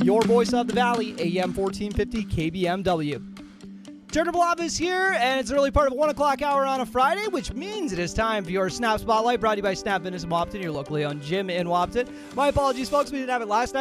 Your voice of the valley, AM 1450 KBMW. Turntable Love is here, and it's an early part of 1 o'clock hour on a Friday, which means it is time for your Snap Spotlight, brought to you by Snap Fitness in Wapton, your locally owned gym in Wapton. My apologies, folks. We didn't have it last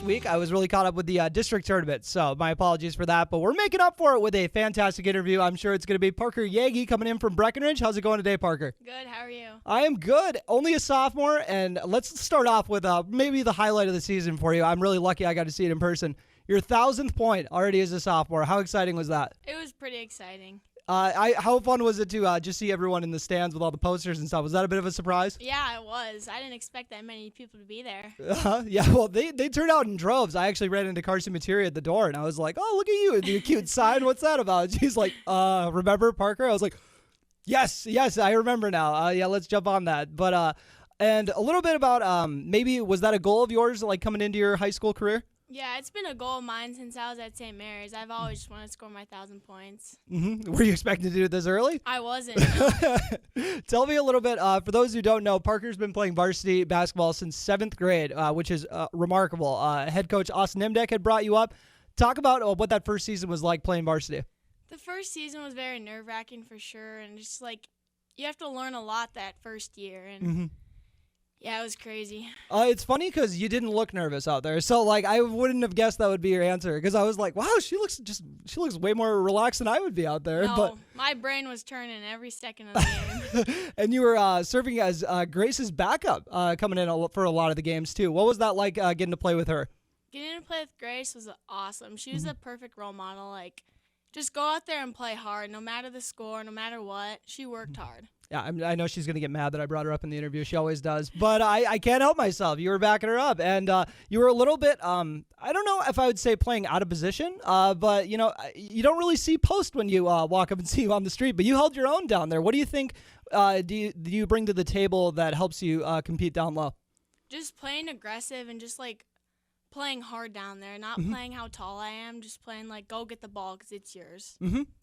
week. I was really caught up with the district tournament, so my apologies for that. But we're making up for it with a fantastic interview. I'm sure it's going to be Parker Yaggie coming in from Breckenridge. How's it going today, Parker? Good. How are you? I am good. Only a sophomore, and let's start off with maybe the highlight of the season for you. I'm really lucky I got to see it in person. Your 1,000th point already as a sophomore. How exciting was that? It was pretty exciting. How fun was it to just see everyone in the stands with all the posters and stuff? Was that a bit of a surprise? Yeah, it was. I didn't expect that many people to be there. Yeah, well, they turned out in droves. I actually ran into Carson Materia at the door, and I was like, oh, look at you, the cute sign. What's that about? She's like, remember, Parker? I was like, yes, I remember now. Yeah, let's jump on that. But and a little bit about maybe was that a goal of yours, like coming into your high school career? Yeah, it's been a goal of mine since I was at St. Mary's. I've always just wanted to score my 1,000 points. Mm-hmm. Were you expecting to do it this early? I wasn't. No. Tell me a little bit, for those who don't know, Parker's been playing varsity basketball since 7th grade, which is remarkable. Head coach Austin Imdek had brought you up. Talk about what that first season was like playing varsity. The first season was very nerve-wracking for sure, and just like you have to learn a lot that first year. And yeah, it was crazy. It's funny because you didn't look nervous out there. So, like, I wouldn't have guessed that would be your answer because I was like, wow, she looks way more relaxed than I would be out there. No, but my brain was turning every second of the game. And you were serving as Grace's backup coming in for a lot of the games, too. What was that like getting to play with her? Getting to play with Grace was awesome. She was a perfect role model. Like, just go out there and play hard, no matter the score, no matter what. She worked hard. Yeah, I know she's going to get mad that I brought her up in the interview. She always does. But I can't help myself. You were backing her up. And you were a little bit, I don't know if I would say playing out of position, but, you know, you don't really see post when you walk up and see you on the street. But you held your own down there. What do you think do you bring to the table that helps you compete down low? Just playing aggressive and just, like, playing hard down there, not playing how tall I am, just playing like go get the ball because it's yours.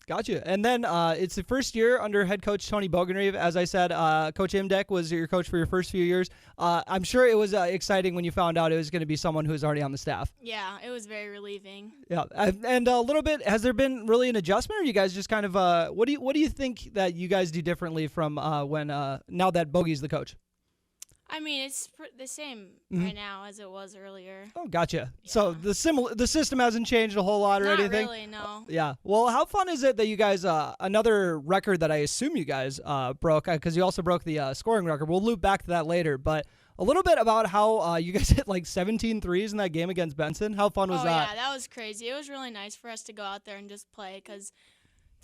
Gotcha. And then it's the first year under head coach Tony Breckenridge. As I said, Coach Imdek was your coach for your first few years. I'm sure it was exciting when you found out it was going to be someone who was already on the staff. Yeah, it was very relieving. Yeah, and a little bit, has there been really an adjustment, or you guys just kind of what do you think that you guys do differently from when now that Bogey's the coach? I mean, it's the same right now as it was earlier. Oh, gotcha. Yeah. So the system hasn't changed a whole lot or anything? Not really, no. Yeah. Well, how fun is it that you guys, another record that I assume you guys broke, because you also broke the scoring record. We'll loop back to that later, but a little bit about how you guys hit like 17 threes in that game against Benson. How fun was that? Yeah, that was crazy. It was really nice for us to go out there and just play, because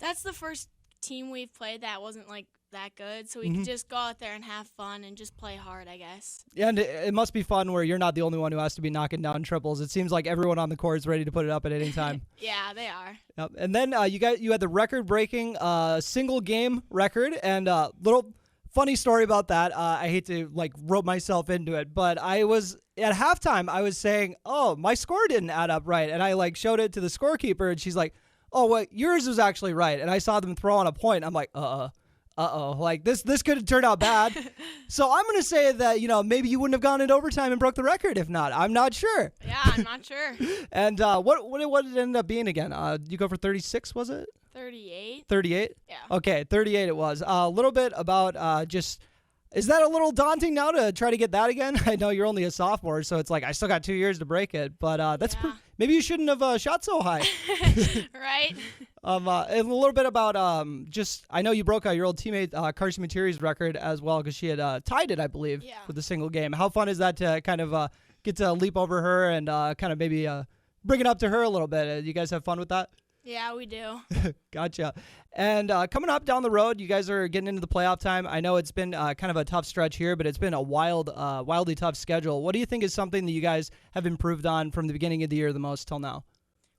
that's the first team we've played that wasn't like that good, so we could just go out there and have fun and just play hard, I guess. Yeah, and it must be fun where you're not the only one who has to be knocking down triples. It seems like everyone on the court is ready to put it up at any time. Yeah, they are. Yep. And then you had the record-breaking single game record, and little funny story about that. I hate to like rope myself into it, but I was at halftime. I was saying, "Oh, my score didn't add up right," and I like showed it to the scorekeeper, and she's like, "Oh, well, yours was actually right." And I saw them throw on a point. I'm like, like this could have turned out bad. So I'm going to say that, you know, maybe you wouldn't have gone into overtime and broke the record. If not, I'm not sure. Yeah, I'm not sure. And what did it end up being again? You go for 36, was it? 38. 38? Yeah. Okay, 38 it was. A little bit about just, is that a little daunting now to try to get that again? I know you're only a sophomore, so it's like I still got 2 years to break it. But that's maybe you shouldn't have shot so high. Right. And a little bit about just, I know you broke your old teammate Carson Materia's record as well, because she had tied it, I believe, with a single game. How fun is that to kind of get to leap over her and kind of maybe bring it up to her a little bit? You guys have fun with that? Yeah, we do. Gotcha. And coming up down the road, you guys are getting into the playoff time. I know it's been kind of a tough stretch here, but it's been a wildly tough schedule. What do you think is something that you guys have improved on from the beginning of the year the most till now?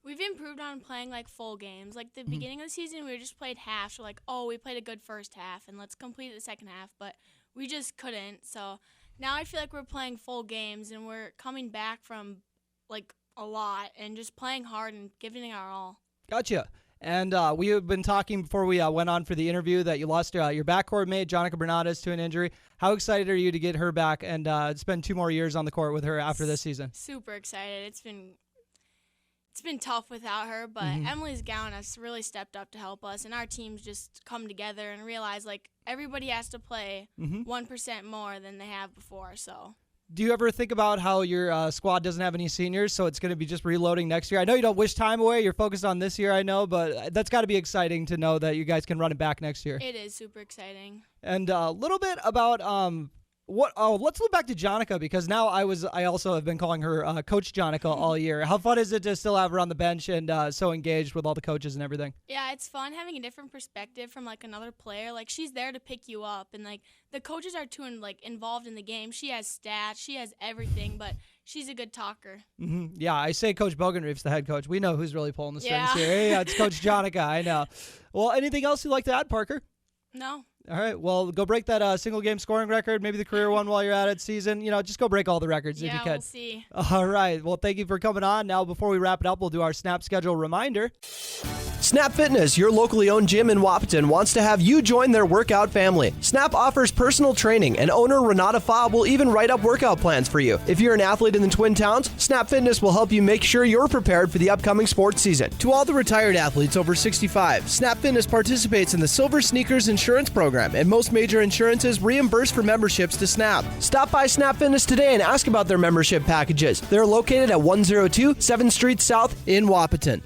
We've improved on playing like full games. Like the beginning of the season, we just played half. So like, oh, we played a good first half, and let's complete the second half. But we just couldn't. So now I feel like we're playing full games, and we're coming back from like a lot and just playing hard and giving it our all. Gotcha. And we have been talking before we went on for the interview that you lost your backcourt mate, Jonica Bernardes, to an injury. How excited are you to get her back and spend 2 more years on the court with her after this season? Super excited. It's been it's been tough without her, but Emily's Gowan has really stepped up to help us, and our teams just come together and realize, like, everybody has to play 1% more than they have before, so. Do you ever think about how your squad doesn't have any seniors, so it's going to be just reloading next year? I know you don't wish time away. You're focused on this year, I know, but that's got to be exciting to know that you guys can run it back next year. It is super exciting. And a little bit about let's look back to Jonica, because now I also have been calling her Coach Jonica all year. How fun is it to still have her on the bench and so engaged with all the coaches and everything? Yeah, it's fun having a different perspective from like another player. Like, she's there to pick you up, and like the coaches are too involved in the game. She has stats, she has everything, but she's a good talker. Yeah, I say Coach Breckenridge's the head coach. We know who's really pulling the strings here. Yeah, it's Coach Jonica. I know. Well, anything else you'd like to add, Parker? No. All right, well, go break that single game scoring record, maybe the career one while you're at it, season. Just go break all the records if you can. Yeah, we'll see. All right, well, thank you for coming on. Now, before we wrap it up, we'll do our Snap schedule reminder. Snap Fitness, your locally owned gym in Wapaton, wants to have you join their workout family. Snap offers personal training, and owner Renata Faub will even write up workout plans for you. If you're an athlete in the Twin Towns, Snap Fitness will help you make sure you're prepared for the upcoming sports season. To all the retired athletes over 65, Snap Fitness participates in the Silver Sneakers Insurance Program, and most major insurances reimburse for memberships to Snap. Stop by Snap Fitness today and ask about their membership packages. They're located at 102 7th Street South in Wapaton.